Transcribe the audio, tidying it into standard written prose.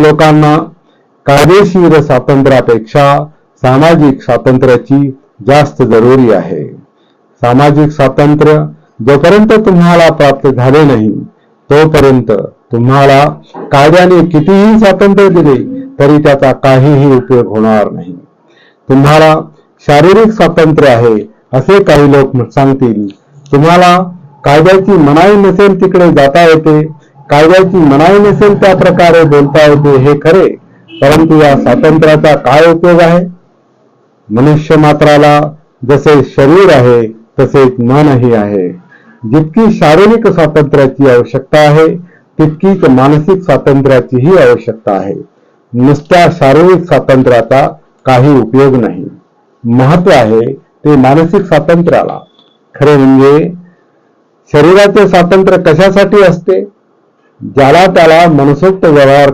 लोकांना कायदेशीर स्वातंत्र्यापेक्षा सामाजिक स्वातंत्र्याची जास्त जरुरी आहे. सामाजिक स्वातंत्र्य जोपर्यंत तुम्हाला प्राप्त झाले नाही तोपर्यंत तुम्हाला कायद्याने कितीही स्वातंत्र्य दिले तरी त्याचा काहीही उपयोग होणार नाही. तुम्हाला शारीरिक स्वातंत्र्य आहे असे काही लोक सांगतील. तुम्हाला कायद्याची मनाई नसेल तिकडे जाता येते, कायद्याची मनाई नसेल त्या प्रकारे बोलता येते, हे खरे, परंतु या स्वातंत्र्याचा काय उपयोग आहे? मनुष्य मात्राला जसे शरीर आहे तसेच मनही आहे. जितकी शारीरिक स्वातंत्र्याची आवश्यकता आहे तितकीच मानसिक स्वातंत्र्याचीही आवश्यकता आहे. नुसत्या शारीरिक स्वातंत्र्याचा काही उपयोग नाही. महत्व आहे ते मानसिक स्वातंत्र्याला. खरे म्हणजे शरीराचे स्वातंत्र्य कशासाठी असते? ज्याला त्याला मनसोक्त व्यवहार